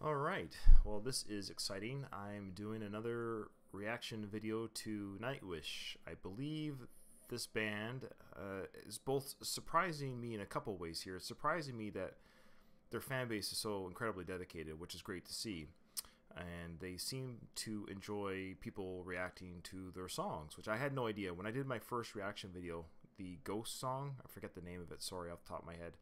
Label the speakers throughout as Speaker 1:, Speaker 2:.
Speaker 1: Alright, well this is exciting. I'm doing another reaction video to Nightwish. I believe this band is both surprising me in a couple ways here. It's surprising me that their fan base is so incredibly dedicated, which is great to see. And they seem to enjoy people reacting to their songs, which I had no idea. When I did my first reaction video, the Ghost song, I forget the name of it, sorry, off the top of my head,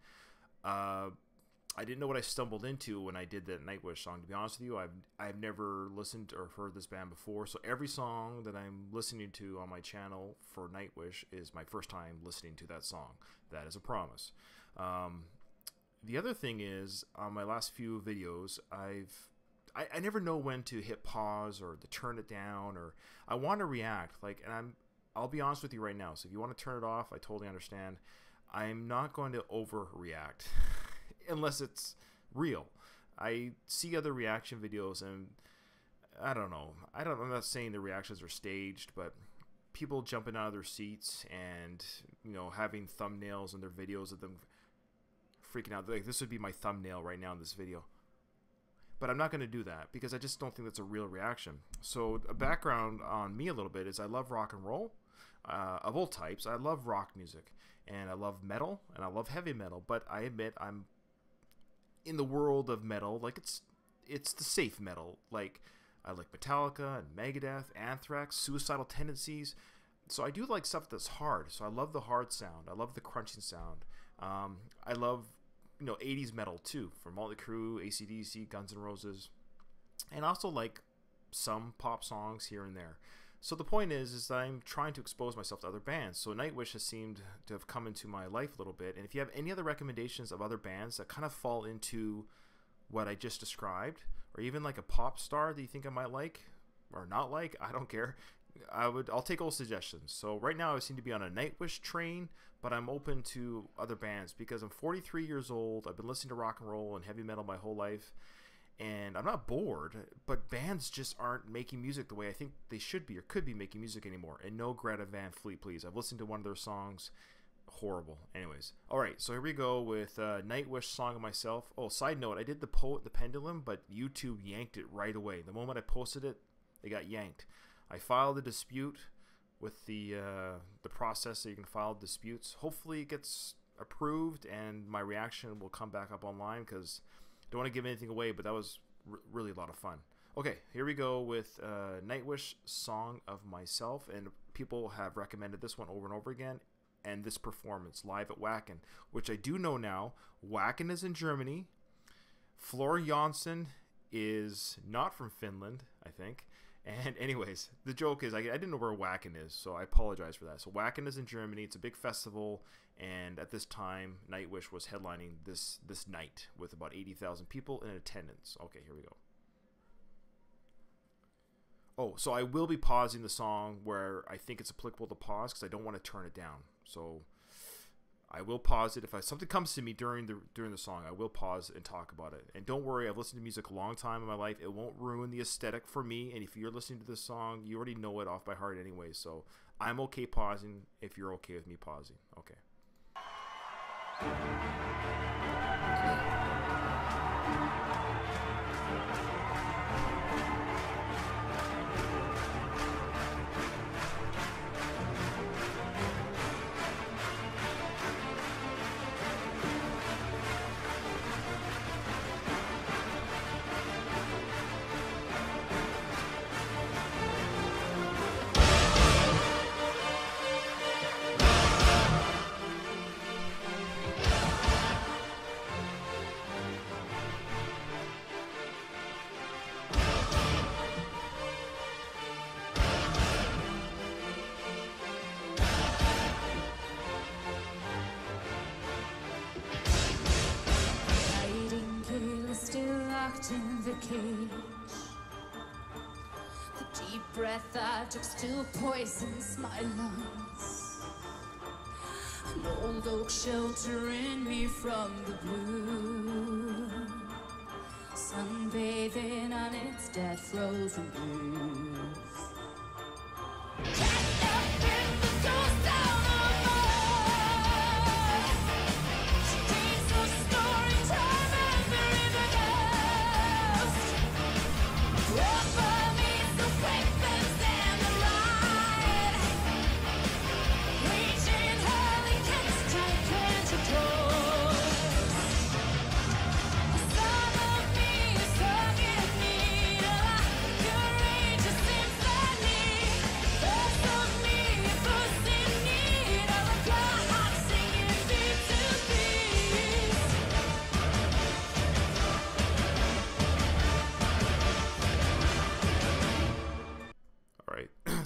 Speaker 1: I didn't know what I stumbled into when I did that Nightwish song. To be honest with you, I've never listened or heard this band before, so every song that I'm listening to on my channel for Nightwish is my first time listening to that song. That is a promise. The other thing is, on my last few videos, I never know when to hit pause or to turn it down, or I want to react. I'll be honest with you right now. So if you want to turn it off, I totally understand. I'm not going to overreact unless it's real. I see other reaction videos and I don't know. I'm not saying the reactions are staged, but people jumping out of their seats and, you know, having thumbnails in their videos of them freaking out. Like, this would be my thumbnail right now in this video. But I'm not going to do that because I just don't think that's a real reaction. So a background on me a little bit is I love rock and roll of all types. I love rock music and I love metal and I love heavy metal. But I admit I'm in the world of metal. Like it's the safe metal. Like I like Metallica and Megadeth, Anthrax, Suicidal Tendencies. So I do like stuff that's hard. So I love the hard sound. I love the crunching sound. I love 80s metal too, from Motley Crue, AC/DC, Guns N' Roses, and also like some pop songs here and there. So the point is that I'm trying to expose myself to other bands. So Nightwish has seemed to have come into my life a little bit. And if you have any other recommendations of other bands that kind of fall into what I just described, or even like a pop star that you think I might like or not like, I don't care. I'll take all suggestions. So right now I seem to be on a Nightwish train, but I'm open to other bands because I'm 43 years old. I've been listening to rock and roll and heavy metal my whole life, and I'm not bored, but bands just aren't making music the way I think they should be or could be making music anymore. And no Greta Van Fleet, please. I've listened to one of their songs. Horrible. Anyways, alright, so here we go with Nightwish Song of Myself. Oh, side note, I did the Poet the Pendulum, but YouTube yanked it right away. The moment I posted it, they got yanked. I filed a dispute with the process that you can file disputes. Hopefully it gets approved and my reaction will come back up online, because I don't want to give anything away, but that was really a lot of fun. Okay, here we go with Nightwish Song of Myself, and people have recommended this one over and over again, and this performance live at Wacken, which I do know now. Wacken is in Germany. Floor Janssen is not from Finland, I think. And anyways, the joke is I didn't know where Wacken is, so I apologize for that. So Wacken is in Germany. It's a big festival, and at this time, Nightwish was headlining this night with about 80,000 people in attendance. Okay, here we go. Oh, so I will be pausing the song where I think it's applicable to pause because I don't want to turn it down. So I will pause it. If something comes to me during the song, I will pause and talk about it. And don't worry, I've listened to music a long time in my life. It won't ruin the aesthetic for me. And if you're listening to this song, you already know it off by heart anyway. So I'm okay pausing if you're okay with me pausing. Okay.
Speaker 2: In the cage, the deep breath I took still poisons my lungs. An old oak sheltering me from the blue, sunbathing on its dead frozen leaves. Story time and very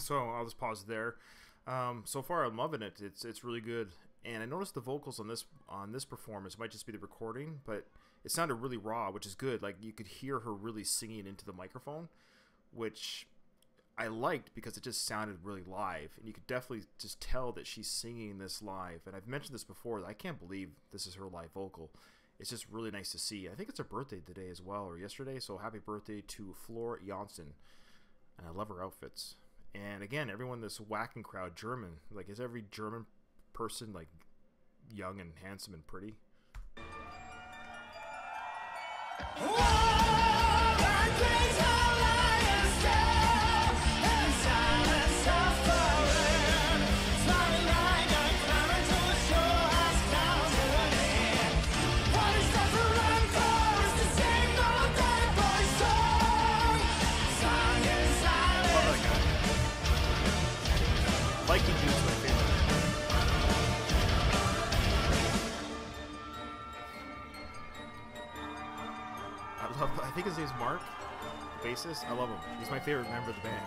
Speaker 1: So I'll just pause there. So far, I'm loving it. It's really good. And I noticed the vocals on this performance, it might just be the recording, but it sounded really raw, which is good. Like you could hear her really singing into the microphone, which I liked because it just sounded really live, and you could definitely just tell that she's singing this live. And I've mentioned this before. I can't believe this is her live vocal. It's just really nice to see. I think it's her birthday today as well, or yesterday. So happy birthday to Floor Janssen. And I love her outfits. And again, everyone in this Wacken crowd, German. Like, is every German person like young and handsome and pretty? Viking dude's my favorite. I think his name's Mark, the bassist. I love him. He's my favorite member of the band.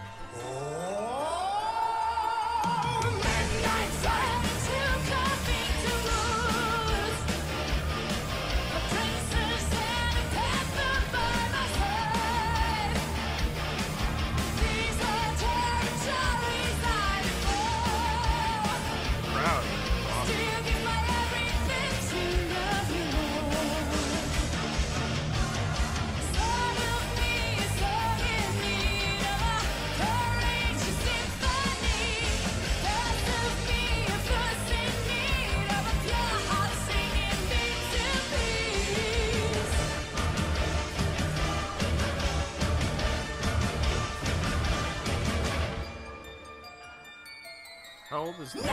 Speaker 1: How old is this?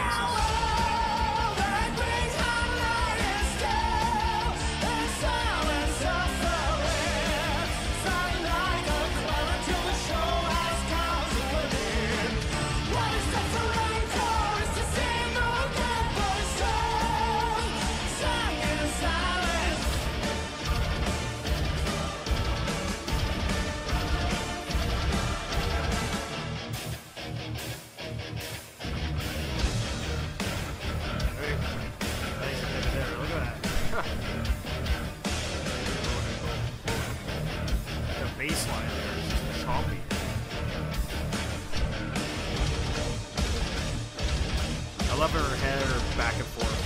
Speaker 1: Baseline there is just choppy. I love her hair back and forth.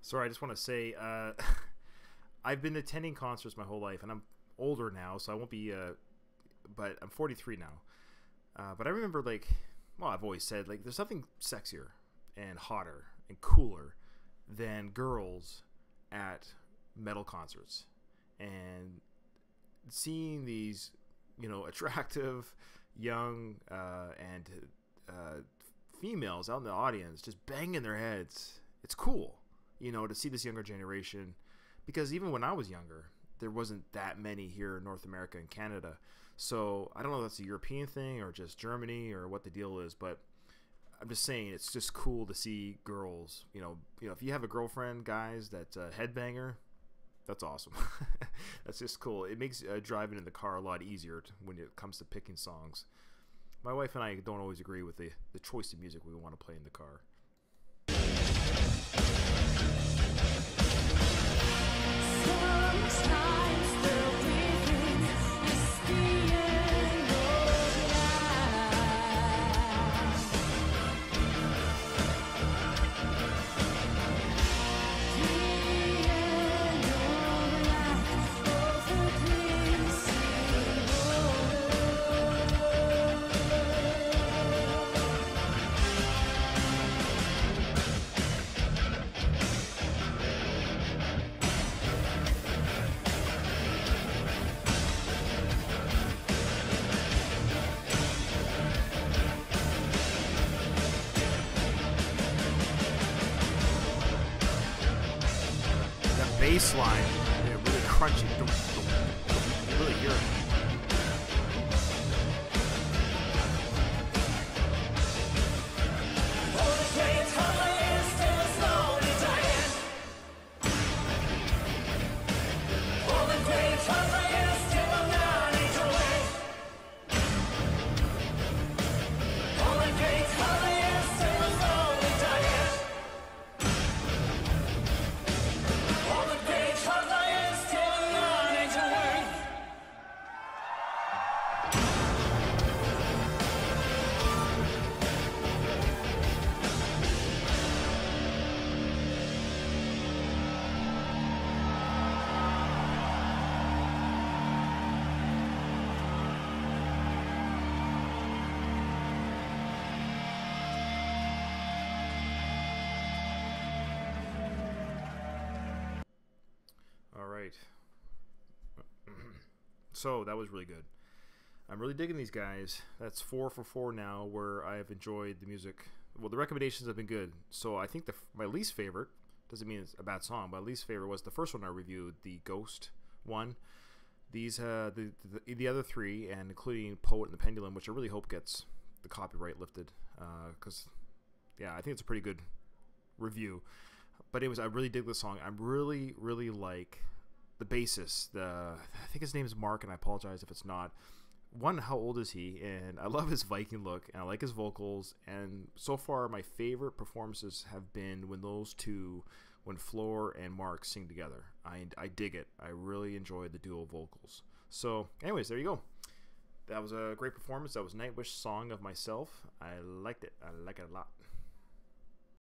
Speaker 1: Sorry, I just want to say, I've been attending concerts my whole life, and I'm older now, so I won't be, but I'm 43 now. But I remember, like, well, I've always said, like, there's something sexier and hotter and cooler than girls at metal concerts. And seeing these, you know, attractive, young, and females out in the audience just banging their heads, it's cool. You know, to see this younger generation, because even when I was younger, there wasn't that many here in North America and Canada. So I don't know if that's a European thing or just Germany or what the deal is, but I'm just saying it's just cool to see girls. You know, if you have a girlfriend, guys, that's a headbanger, That's awesome. That's just cool. It makes driving in the car a lot easier when it comes to picking songs. My wife and I don't always agree with the choice of music we want to play in the car.
Speaker 2: Sometimes the breathing is the end of
Speaker 1: Bass line, really crunchy. You really hear it. Alright. So, that was really good. I'm really digging these guys. That's 4 for 4 now, where I have enjoyed the music. Well, the recommendations have been good. So, I think my least favorite, doesn't mean it's a bad song, but my least favorite was the first one I reviewed, the Ghost one. These, the other 3, and including Poet and the Pendulum, which I really hope gets the copyright lifted. Because, yeah, I think it's a pretty good review. But anyways, I really dig this song. I really, really like the bassist. I think his name is Mark, and I apologize if it's not. One, how old is he? And I love his Viking look, and I like his vocals. And so far, my favorite performances have been when those two, when Floor and Mark sing together. I dig it. I really enjoy the dual vocals. So, anyways, there you go. That was a great performance. That was Nightwish Song of Myself. I liked it. I like it a lot.